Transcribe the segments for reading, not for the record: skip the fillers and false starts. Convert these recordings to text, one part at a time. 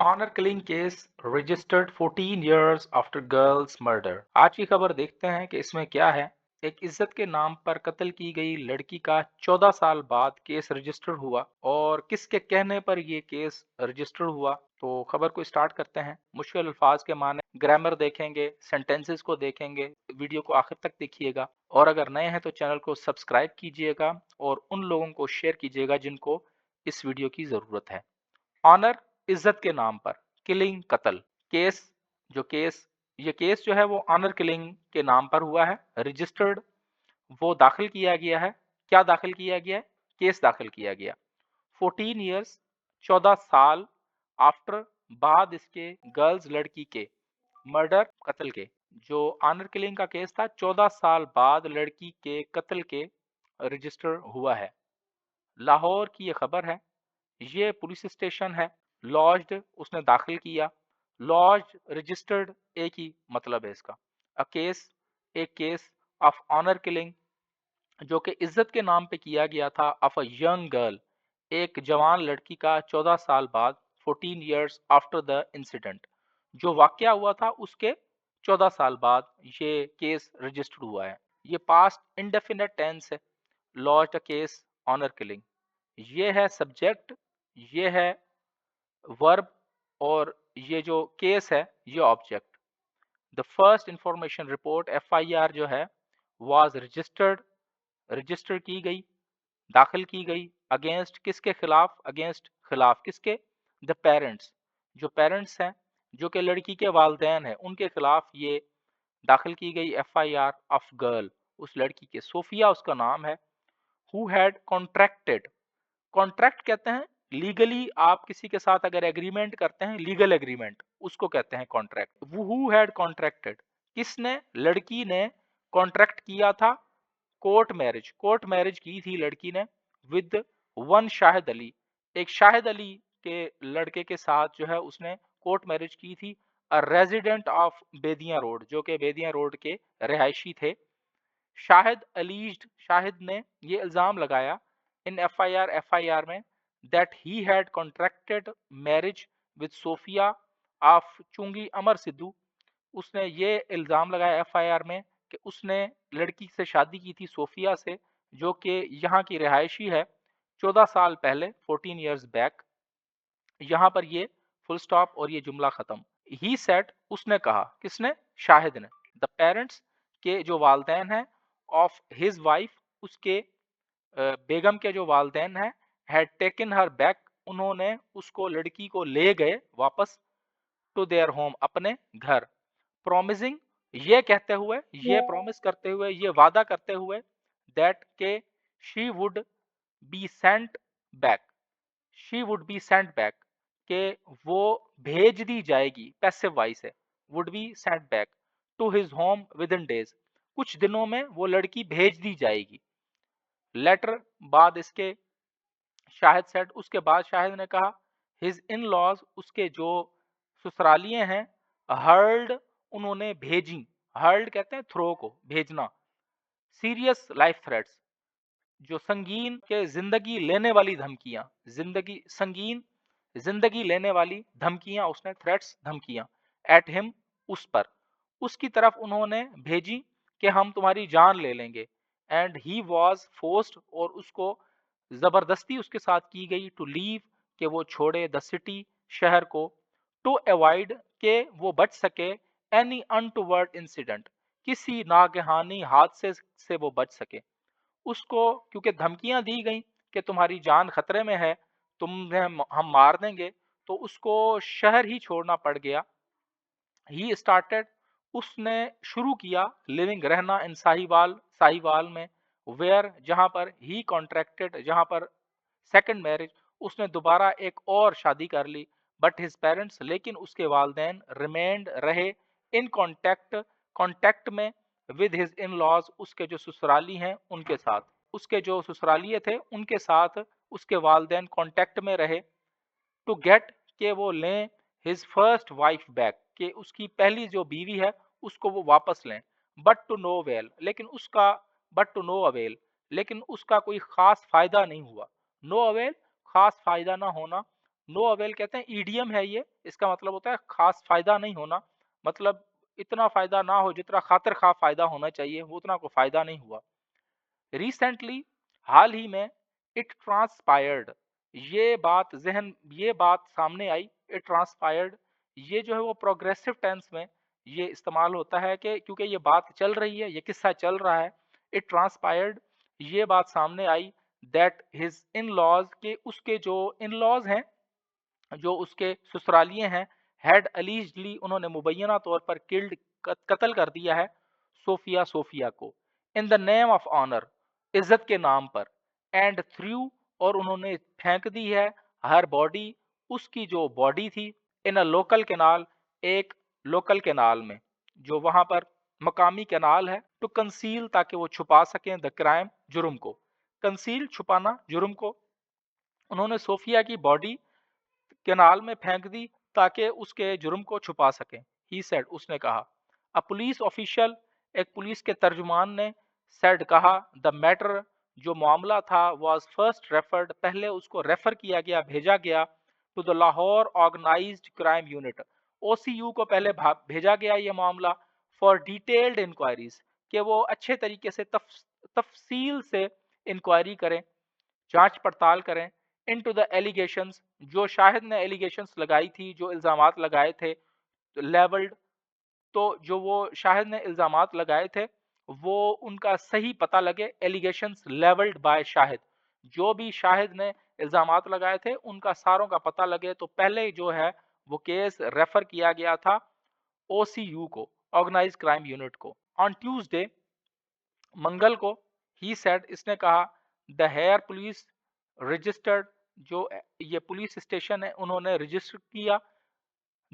Honour killing case registered 14 years after girls murder. आज की खबर देखते हैं कि इसमें क्या है। एक इज्जत के नाम पर कत्ल की गई लड़की का 14 साल बाद केस रजिस्टर हुआ और किसके कहने पर यह केस रजिस्टर हुआ। तो खबर को स्टार्ट करते हैं। मुश्किल अल्फाज के माने ग्रामर देखेंगे, सेंटेंसेस को देखेंगे। वीडियो को आखिर तक देखिएगा और अगर नए हैं तो चैनल को सब्सक्राइब कीजिएगा और उन लोगों को शेयर कीजिएगा जिनको इस वीडियो की जरूरत है। ऑनर इज्जत के नाम पर, किलिंग कत्ल। केस ये केस जो है वो ऑनर किलिंग के नाम पर हुआ है। रजिस्टर्ड वो दाखिल किया गया है। क्या दाखिल किया गया है? केस दाखिल किया गया। 14 years 14 साल आफ्टर बाद इसके गर्ल्स लड़की के मर्डर कत्ल के। जो ऑनर किलिंग का केस था 14 साल बाद लड़की के कत्ल के रजिस्टर हुआ है। लाहौर की ये खबर है। ये पुलिस स्टेशन है। लॉज्ड उसने दाखिल किया। लॉज्ड रजिस्टर्ड एक ही मतलब है इसका। अ केस, एक केस ऑफ ऑनर किलिंग जो कि इज्जत के नाम पे किया गया था ऑफ अ यंग गर्ल, एक जवान लड़की का 14 साल बाद, 14 years आफ्टर द इंसिडेंट। जो वाकया हुआ था उसके 14 साल बाद ये केस रजिस्टर्ड हुआ है। ये पास्ट इंडेफिनेट टेंस है। Lodged a case honour killing, ये है सब्जेक्ट, ये है वर्ब और ये जो केस है ये object. The first information report FIR जो है वाज रजिस्टर्ड, रजिस्टर की गई, दाखिल की गई। अगेंस्ट किसके खिलाफ? अगेंस्ट खिलाफ किसके? द पेरेंट्स, जो पेरेंट्स हैं, जो कि लड़की के वालदेन हैं, उनके खिलाफ ये दाखिल की गई एफआईआर ऑफ गर्ल, उस लड़की के। सोफिया उसका नाम है। हु हैड कॉन्ट्रैक्टेड, कॉन्ट्रैक्ट कहते हैं लीगली आप किसी के साथ अगर एग्रीमेंट करते हैं, लीगल एग्रीमेंट, उसको कहते हैं कॉन्ट्रैक्ट। हु हैड कॉन्ट्रैक्टेड, किसने? लड़की ने कॉन्ट्रैक्ट किया था कोर्ट मैरिज, कोर्ट मैरिज की थी लड़की ने विद वन शाहिद अली, एक शाहिद अली के लड़के के साथ जो है उसने कोर्ट मैरिज की थी। A resident of Bedia road, जो कि बेदिया रोड के रिहायशी थे। शाहिद अलीज्ड, शाहिद ने ये इल्जाम लगाया इन एफआईआर में that he had contracted marriage with Sophia of Chungi Amar Sidhu. उसने ये इल्जाम लगाया एफआईआर में कि उसने लड़की से शादी की थी सोफिया से, जो कि यहाँ की रिहायशी है, 14 साल पहले, 14 years बैक। यहाँ पर ये फुल स्टॉप और ये जुमला खत्म। ही सेड, उसने कहा, किसने? शाहिद ने। द पेरेंट्स, के जो वालदेन हैं, ऑफ हिज वाइफ, उसके बेगम के जो वालदेन हैं, हैड टेकन हर बैक, उन्होंने उसको, लड़की को ले गए वापस, टू देयर होम, अपने घर। प्रोमिसिंग, ये कहते हुए, ये प्रॉमिस करते हुए, ये वादा करते हुए, दैट के she would be sent back, she would be sent back, के वो भेज दी जाएगी, पैसिव वॉइस है, would be sent back to his home within days, कुछ दिनों में वो लड़की भेज दी जाएगी। लेटर, बाद इसके, शाहिद सेड, उसके बाद शाहिद ने कहा, हिज इन लॉज, उसके जो ससुरालिये हैं, हर्ल्ड, उन्होंने भेजी, हर्ल्ड कहते हैं थ्रो को, भेजना, सीरियस लाइफ थ्रेट्स, जो संगीन के जिंदगी लेने वाली धमकियां, जिंदगी संगीन, जिंदगी लेने वाली धमकियां, उसने थ्रेट्स, धमकियां, एट हिम, उस पर, उसकी तरफ उन्होंने भेजी कि हम तुम्हारी जान ले लेंगे। एंड ही वॉज फोर्स्ड, और उसको जबरदस्ती उसके साथ की गई, टू लीव, कि वो छोड़े, द सिटी, शहर को, टू अवॉइड, के वो बच सके, एनी अनटूवर्ड इंसिडेंट, किसी नागहानी हादसे से वो बच सके। उसको क्योंकि धमकियां दी गई कि तुम्हारी जान खतरे में है, तुम्हें हम मार देंगे, तो उसको शहर ही छोड़ना पड़ गया। ही स्टार्टेड, उसने शुरू किया, लिविंग, रहना, इन साहिवाल, साहिवाल में, वेयर, जहां पर, ही कॉन्ट्रैक्टेड, जहां पर सेकंड मैरिज, उसने दोबारा एक और शादी कर ली। बट हिज पेरेंट्स, लेकिन उसके वालदेन, रिमेंड, रहे, इन कॉन्टैक्ट, कॉन्टैक्ट में, विद हिज इन लॉज, उसके जो ससुराली हैं उनके साथ, उसके जो ससुरालिये थे उनके साथ उसके वालदेन कॉन्टैक्ट में रहे। टू गेट, के वो लें, हिज फर्स्ट वाइफ बैक, के उसकी पहली जो बीवी है उसको वो वापस लें। बट टू नो वेल, लेकिन उसका, बट टू नो अवेल, लेकिन उसका कोई खास फायदा नहीं हुआ। नो अवेल, खास फायदा ना होना। नो अवेल कहते हैं ईडियम है ये, इसका मतलब होता है खास फायदा नहीं होना, मतलब इतना फायदा ना हो जितना खातिर खा फायदा होना चाहिए, वो उतना को फायदा नहीं हुआ। रिसेंटली, हाल ही में, इट ट्रांसपायर्ड, ये बात सामने आई, इट ट्रांसपायर्ड, ये जो है वो प्रोग्रेसिव टेंस में ये इस्तेमाल होता है कि क्योंकि ये बात चल रही है, ये किस्सा चल रहा है। इट ट्रांसपायर्ड, ये बात सामने आई, दैट हिज इन लॉज, के उसके जो इन लॉज हैं, जो उसके ससुरालिए हैं, हैड अलीजली, उन्होंने मुबैना तौर पर किल्ड, कत्ल कर दिया है, सोफिया को, in the name of honour, इज्जत के नाम पर, एंड थ्रू, और उन्होंने फेंक दी है, हर बॉडी, उसकी जो बॉडी थी, इन अ लोकल कैनाल, एक लोकल कैनाल में, जो वहां पर मकामी कैनाल है, टू कंसील, ताकि वो छुपा सकें, द क्राइम, जुर्म को, कंसील छुपाना, जुर्म को, उन्होंने सोफिया की बॉडी कैनाल में फेंक दी ताकि उसके जुर्म को छुपा सकें। ही सेड, उसने कहा। अ पुलिस ऑफिशियल, एक पुलिस के तर्जुमान ने, सेड कहा, द मैटर, जो मामला था, वाज फर्स्ट रेफर्ड, पहले उसको रेफर किया गया, भेजा गया, to the Lahore organised crime unit, OCU को पहले भेजा गया ये मामला, फॉर डिटेल्ड इंक्वायरीज, कि वो अच्छे तरीके से तफसील से इंक्वायरी करें, जांच पड़ताल करें, इनटू द एलिगेशंस, जो शाहिद ने एलिगेशंस लगाई थी, जो इल्जामात लगाए थे, लेवल्ड, तो जो वो शाहिद ने इल्जामात लगाए थे, वो उनका सही पता लगे, एलिगेशंस लेवल्ड बाय शाहिद, जो भी शाहिद ने इल्जामात लगाए थे उनका सारों का पता लगे, तो पहले जो है वो केस रेफर किया गया था ओसीयू को, ऑर्गेनाइज क्राइम यूनिट को। ऑन ट्यूसडे, मंगल को, ही सेड, इसने कहा, द हेयर पुलिस रजिस्टर्ड, जो ये पुलिस स्टेशन है उन्होंने रजिस्टर किया,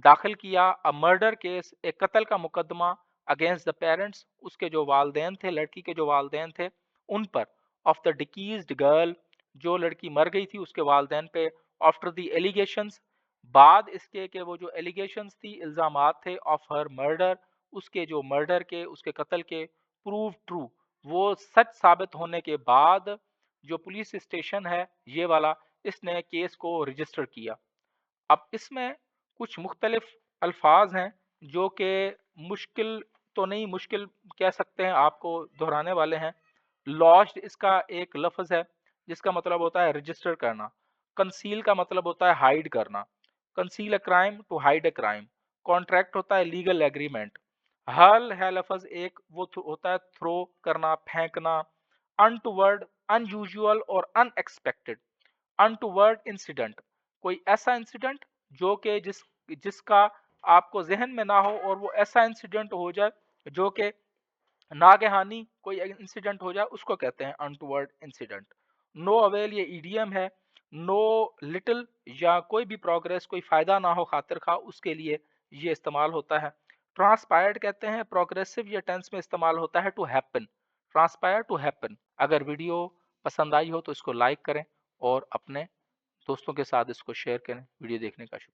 दाखिल किया, अ मर्डर केस, एक कत्ल का मुकदमा, अगेंस्ट द पेरेंट्स, उसके जो वालदेन थे, लड़की के जो वालदेन थे उन पर, ऑफ द डिकीज्ड गर्ल, जो लड़की मर गई थी उसके वालदेन पे, आफ्टर द एलिगेशंस, बाद इसके कि वो जो एलिगेशंस थी, इल्जामात थे, ऑफ हर मर्डर, उसके जो मर्डर के, उसके कत्ल के, प्रूव ट्रू, वो सच साबित होने के बाद, जो पुलिस स्टेशन है ये वाला, इसने केस को रजिस्टर किया। अब इसमें कुछ मुख्तलिफ अल्फाज हैं जो कि मुश्किल तो नहीं, मुश्किल कह सकते हैं, आपको दोहराने वाले हैं। लॉज्ड इसका एक लफ्ज़ है जिसका मतलब होता है रजिस्टर करना। कंसील का मतलब होता है हाइड करना। Conceal a crime, to hide a crime. Contract होता है लीगल एग्रीमेंट। हल है लफ्ज़ एक, वो होता है थ्रो करना, फेंकना। अनटूवर्ड, अनयूजुअल और अनएक्सपेक्टेड। अनटूवर्ड इंसिडेंट, कोई ऐसा इंसिडेंट जो कि जिसका आपको जहन में ना हो, और वो ऐसा इंसिडेंट हो जाए जो कि नागहानी कोई इंसिडेंट हो जाए, उसको कहते हैं अनटूवर्ड इंसिडेंट। नो अवेल, ये ईडीएम है। नो लिटिल, या कोई भी प्रोग्रेस, कोई फायदा ना हो खातिर खा, उसके लिए ये इस्तेमाल होता है। ट्रांसपायर्ड कहते हैं, प्रोग्रेसिव या टेंस में इस्तेमाल होता है, to happen, transpire, to happen. अगर वीडियो पसंद आई हो तो इसको लाइक करें और अपने दोस्तों के साथ इसको शेयर करें। वीडियो देखने का शुक्रिया।